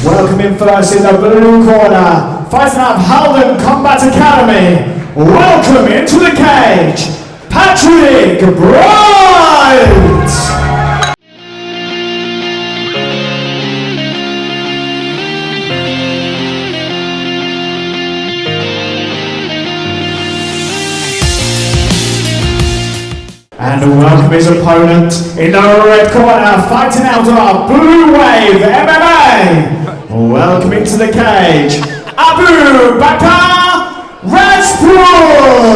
Welcoming first in the blue corner, fighting out of Halden Combat Academy. Welcome into the cage, Patrick Bright! And welcome his opponent in the red corner, fighting out of our Blue Wave MMA. Welcome into the cage, Abu Bakar Rajput.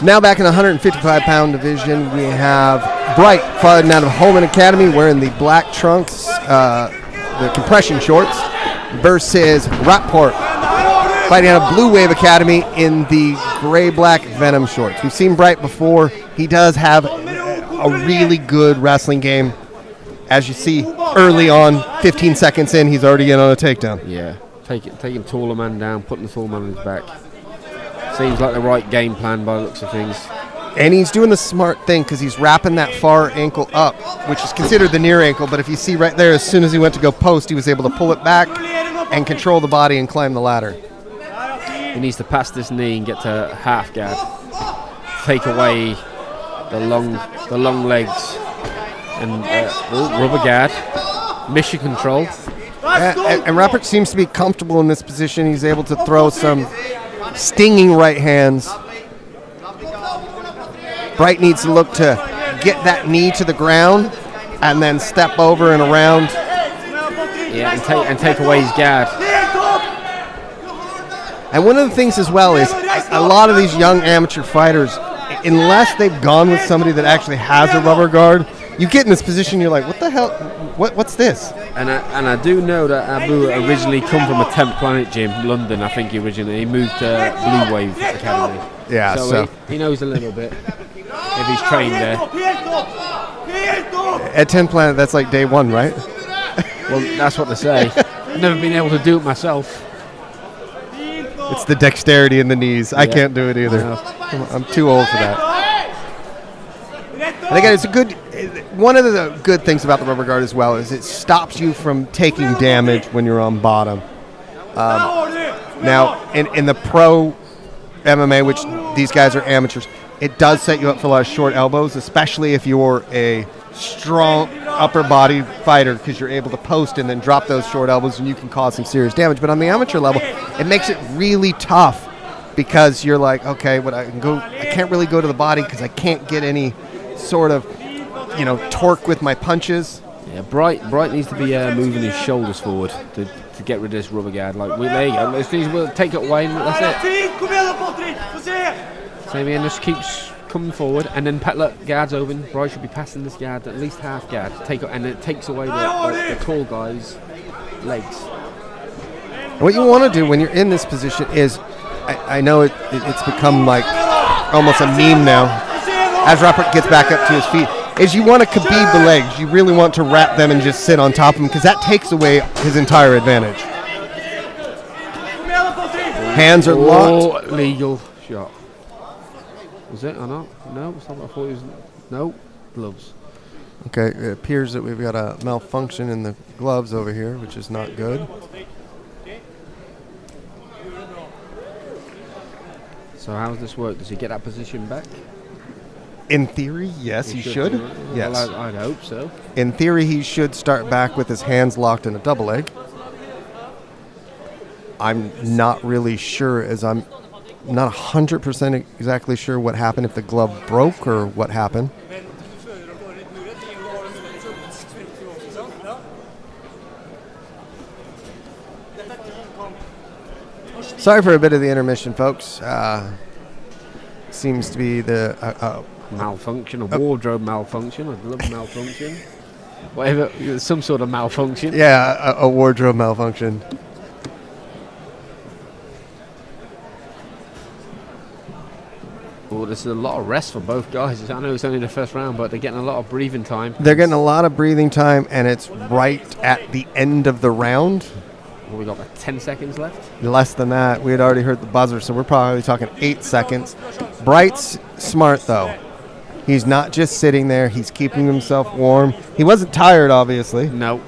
Now back in the 155-pound division, we have Bright fighting out of Holman Academy wearing the black trunks, the compression shorts, versus Rajput fighting out of Blue Wave Academy in the gray-black Venom shorts. We've seen Bright before. He does have a really good wrestling game. As you see early on, 15 seconds in, he's already in on a takedown. Yeah, taking taller man down, putting the tall man on his back. Seems like the right game plan by the looks of things. And he's doing the smart thing because he's wrapping that far ankle up, which is considered the near ankle. But if you see right there, as soon as he went to go post, he was able to pull it back and control the body and climb the ladder. He needs to pass this knee and get to half guard. Take away the long legs and rubber guard. Mission control. And Rajput seems to be comfortable in this position. He's able to throw some stinging right hands. Bright needs to look to get that knee to the ground and then step over and around. Yeah, and take away his guard. And one of the things as well is a lot of these young amateur fighters, unless they've gone with somebody that actually has a rubber guard, you get in this position, you're like, what the hell? What's this? And I do know that Abu originally come from a 10th Planet gym, London. I think he moved to Blue Wave Academy. Yeah, so he knows a little bit if he's trained there. At 10th Planet, that's like day one, right? Well, that's what they say. I've never been able to do it myself. It's the dexterity in the knees. Yeah. I can't do it either. I'm too old for that. And again, it's one of the good things about the rubber guard as well is it stops you from taking damage when you're on bottom. Now, in the pro MMA, which these guys are amateurs, it does set you up for a lot of short elbows, especially if you're a strong upper body fighter, because you're able to post and then drop those short elbows and you can cause some serious damage. But on the amateur level, it makes it really tough because you're like, okay, I can't really go to the body because I can't get any sort of, torque with my punches. Yeah, Bright needs to be moving his shoulders forward to get rid of this rubber guard. There you go. We'll take it away and that's it. Same again, just keeps coming forward and then guards open. Bright should be passing this guard at least half guard. And it takes away the tall guy's legs. What you want to do when you're in this position is, I know it's become like almost a meme now, as Rajput gets back up to his feet, is you want to khabib the legs. You really want to wrap them and just sit on top of them because that takes away his entire advantage. Hands are locked. Legal shot. Was it or not? No, it's not what I thought it was. No, gloves. Okay, it appears that we've got a malfunction in the gloves over here, which is not good. So how does this work? Does he get that position back? In theory, yes, he should. Yes. Well, I'd hope so. In theory, he should start back with his hands locked in a double leg. I'm not really sure, as I'm not 100% exactly sure what happened, if the glove broke or what happened. Sorry for a bit of the intermission, folks. Seems to be the malfunction, a wardrobe malfunction. I'd love malfunction. Whatever, some sort of malfunction. Yeah, a wardrobe malfunction. Well, this is a lot of rest for both guys. I know it's only the first round, but they're getting a lot of breathing time. They're getting a lot of breathing time, and it's right at the end of the round. Well, we got about 10 seconds left. Less than that. We had already heard the buzzer, so we're probably talking 8 seconds. Bright's smart, though. He's not just sitting there. He's keeping himself warm. He wasn't tired, obviously. No.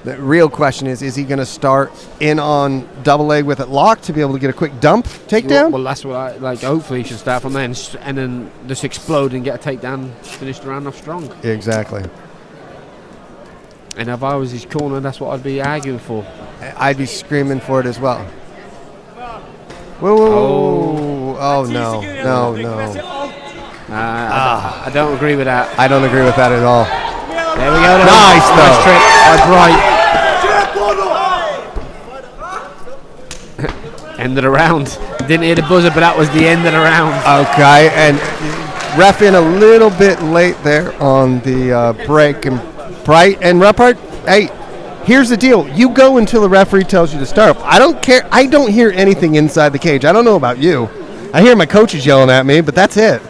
The real question is he going to start in on double leg with it locked to be able to get a quick dump takedown? Well, that's what I like. Hopefully, he should start from there and then just explode and get a takedown, finish the round off strong. Exactly. And if I was his corner, that's what I'd be arguing for. I'd be screaming for it as well. Whoa, whoa, whoa. Oh, no. I don't agree with that. I don't agree with that at all. There we go. Nice, though. Nice trick. That's right. End of the round. Didn't hear the buzzer, but that was the end of the round. Okay, and ref in a little bit late there on the break. And Bright and Rajput, hey, here's the deal. You go until the referee tells you to start. I don't care. I don't hear anything inside the cage. I don't know about you. I hear my coaches yelling at me, but that's it.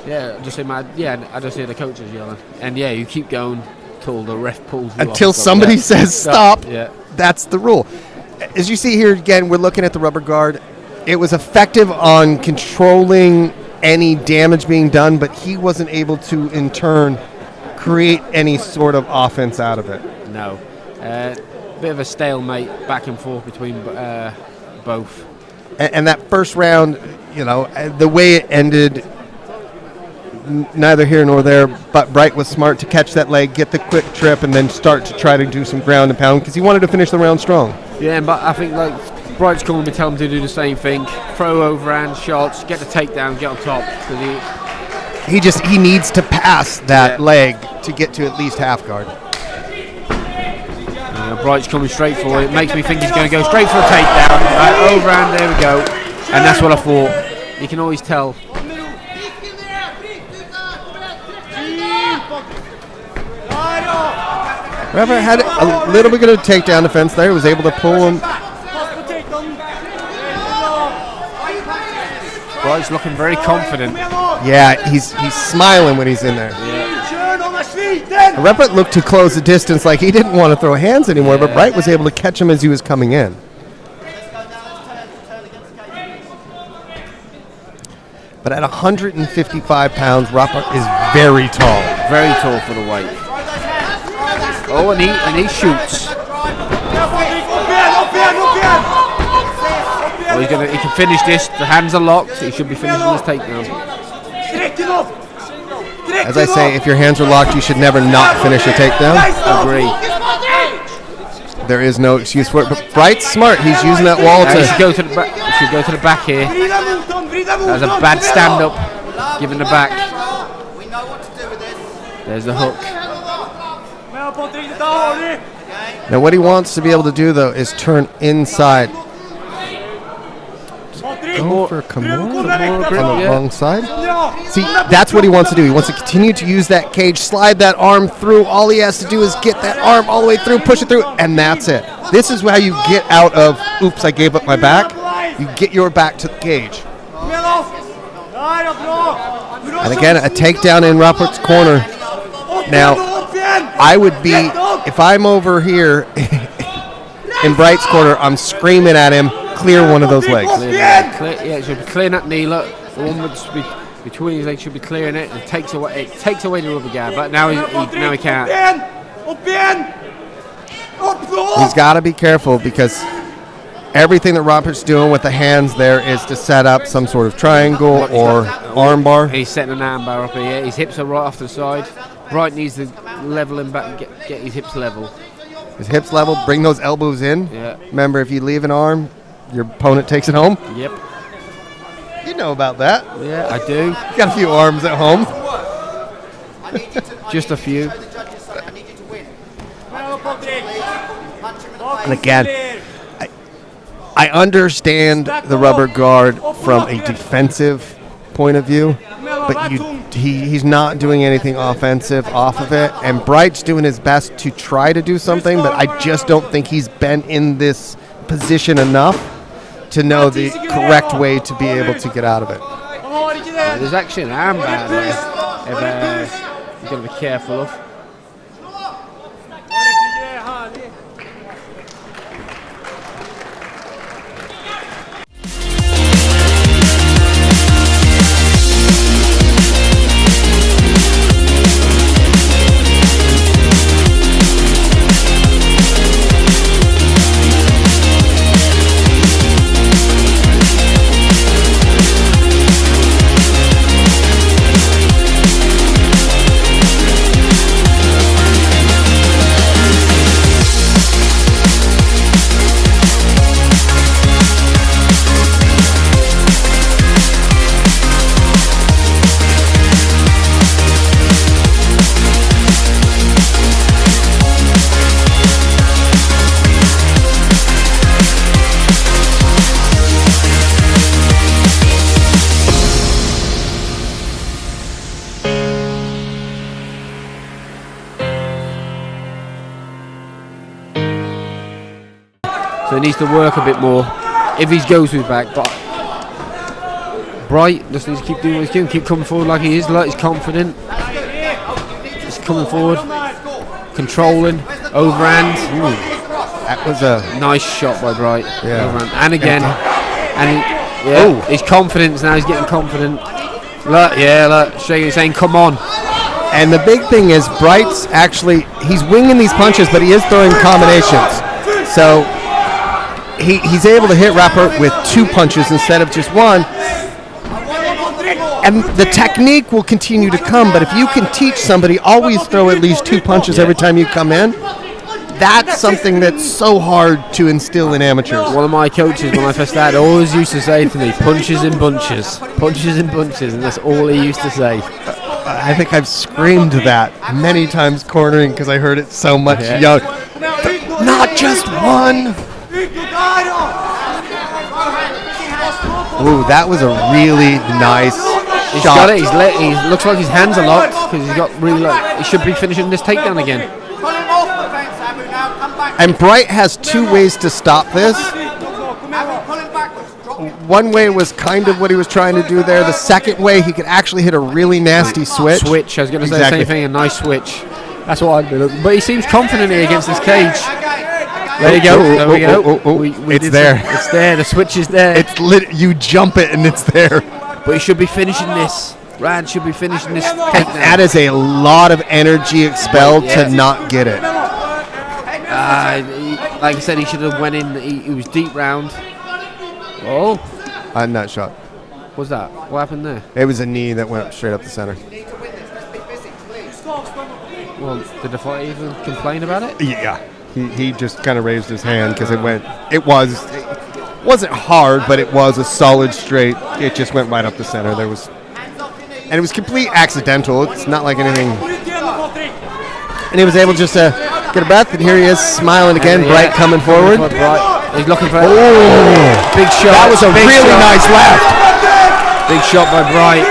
Yeah, I just hear the coaches yelling. And yeah, you keep going till the ref pulls you until off. somebody says stop. Yeah. That's the rule. As you see here again, we're looking at the rubber guard. It was effective on controlling any damage being done, but he wasn't able to, in turn, create any sort of offense out of it. No. Bit of a stalemate back and forth between both. And that first round, you know, the way it ended, neither here nor there, but Bright was smart to catch that leg, get the quick trip, and then start to try to do some ground and pound because he wanted to finish the round strong. Yeah, but I think like Bright's calling me, telling him to do the same thing, throw overhand shots, get the takedown, get on top. He needs to pass that leg to get to at least half guard. Bright's coming straight for it. It makes me think he's going to go straight for a takedown. Right, overhand, there we go. And that's what I thought. You can always tell. Rajput had a little bit of takedown defense there. He was able to pull him. Bright's looking very confident. Yeah, he's smiling when he's in there. Rajput looked to close the distance like he didn't want to throw hands anymore, but Bright was able to catch him as he was coming in. But at 155 pounds, Rajput is very tall. Very tall for the weight. Oh, and he shoots. Oh, he can finish this. The hands are locked. He should be finishing this takedown. As I say, if your hands are locked, you should never not finish a takedown. Agree. There is no excuse for it. But Bright's smart. He's using that wall to. He should go to the back. Should go to the back here. That was a bad stand-up. Giving the back. There's the hook. Now, what he wants to be able to do, though, is turn inside. Go for Kimura on the wrong side. See, that's what he wants to do. He wants to continue to use that cage, slide that arm through. All he has to do is get that arm all the way through, push it through, and that's it. This is how you get out of, oops, I gave up my back. You get your back to the cage. And again, a takedown in Rajput's corner. Now, I would be, if I'm over here in Bright's corner, I'm screaming at him, clear one of those legs. It should be clearing that knee. Look, the one would be between his legs should be clearing it, and takes away the rubber guard. But now he can't. He's got to be careful because everything that Rajput's doing with the hands there is to set up some sort of triangle or arm bar. He's setting an arm bar up here. His hips are right off the side. Bright needs to level him back and get his hips level. His hips level, bring those elbows in. Yeah. Remember, if you leave an arm, your opponent takes it home. Yep. You know about that. Yeah, I do. Got a few arms at home. Just a few. And again, I understand the rubber guard from a defensive point of view, but he's not doing anything offensive off of it. And Bright's doing his best to try to do something, but I just don't think he's been in this position enough to know the correct way to be able to get out of it. There's actually an armband there. You've got to be careful of. So he needs to work a bit more if he goes with back. But Bright just needs to keep doing what he's doing, keep coming forward like he is, like he's confident. Just coming forward, controlling, overhand. Ooh. That was a nice shot by Bright. Yeah. Overhand. And again, and his confidence now. He's getting confident. Look, saying, "Come on." And the big thing is, Bright's he's winging these punches, but he is throwing combinations. So he's able to hit Rapper with 2 punches instead of just 1. And the technique will continue to come, but if you can teach somebody, always throw at least 2 punches every time you come in, that's something that's so hard to instill in amateurs. One of my coaches, when I first started, always used to say to me, punches in bunches, and that's all he used to say. I think I've screamed that many times cornering because I heard it so much young. Not just 1. Ooh, that was a really nice He's shot. got it. He looks like his hands are locked because he's got really he should be finishing this takedown again. And Bright has 2 ways to stop this. One way was kind of what he was trying to do there. The second way, he could actually hit a really nasty switch. I was going to say the same thing, a nice switch. That's what I'd be looking. But he seems confident here against this cage. There you go. There we go. It's there. It's there. The switch is there. It's lit. You jump it and it's there. But he should be finishing this. Rad should be finishing this takedown. That is a lot of energy expelled to not get it. Like I said, he should have went in. He was deep round. Oh. Nut shot. What's that? What happened there? It was a knee that went straight up the center. Well, did the fight even complain about it? Yeah. He just kind of raised his hand because it wasn't hard, but it was a solid straight. It just went right up the center. And it was complete accidental. It's not like anything. And he was able just to get a breath, and here he is smiling again. Bright coming forward. He's looking for big shot. That was a really nice left. Big shot by Bright.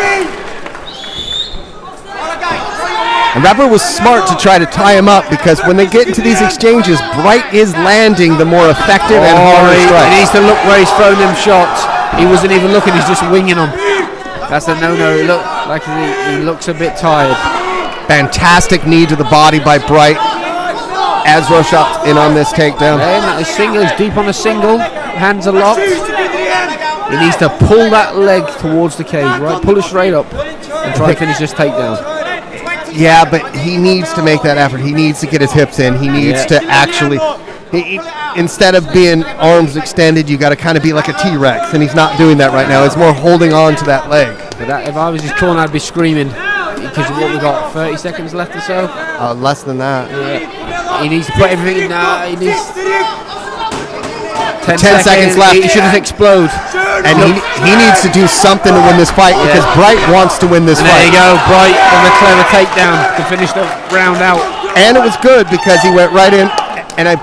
And Rapper was smart to try to tie him up because when they get into these exchanges, Bright is landing the more effective and harder strikes. He needs to look where he's throwing them shots. He wasn't even looking, he's just winging them. That's a no-no. He looks a bit tired. Fantastic knee to the body by Bright. As Roshat in on this takedown. He's deep on a single. Hands are locked. He needs to pull that leg towards the cage, right? Pull it straight up and try to finish this takedown. Yeah, but he needs to make that effort. He needs to get his hips in. He needs to actually... instead of being arms extended, you got to kind of be like a T-Rex, and he's not doing that right now. It's more holding on to that leg. But if I was his corner, I'd be screaming because of what we got, 30 seconds left or so? Less than that. Yeah. He needs to put everything in now. 10 seconds left. He should have exploded. And he needs to do something to win this fight because Bright wants to win this fight. There you go, Bright with a clever takedown to finish the round out. And it was good because he went right in, and I.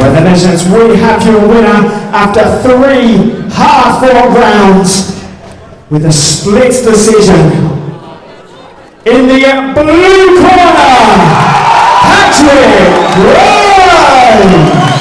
The Legends, we have your winner after 3 hard-fought rounds with a split decision. In the blue corner, Patrick Gray.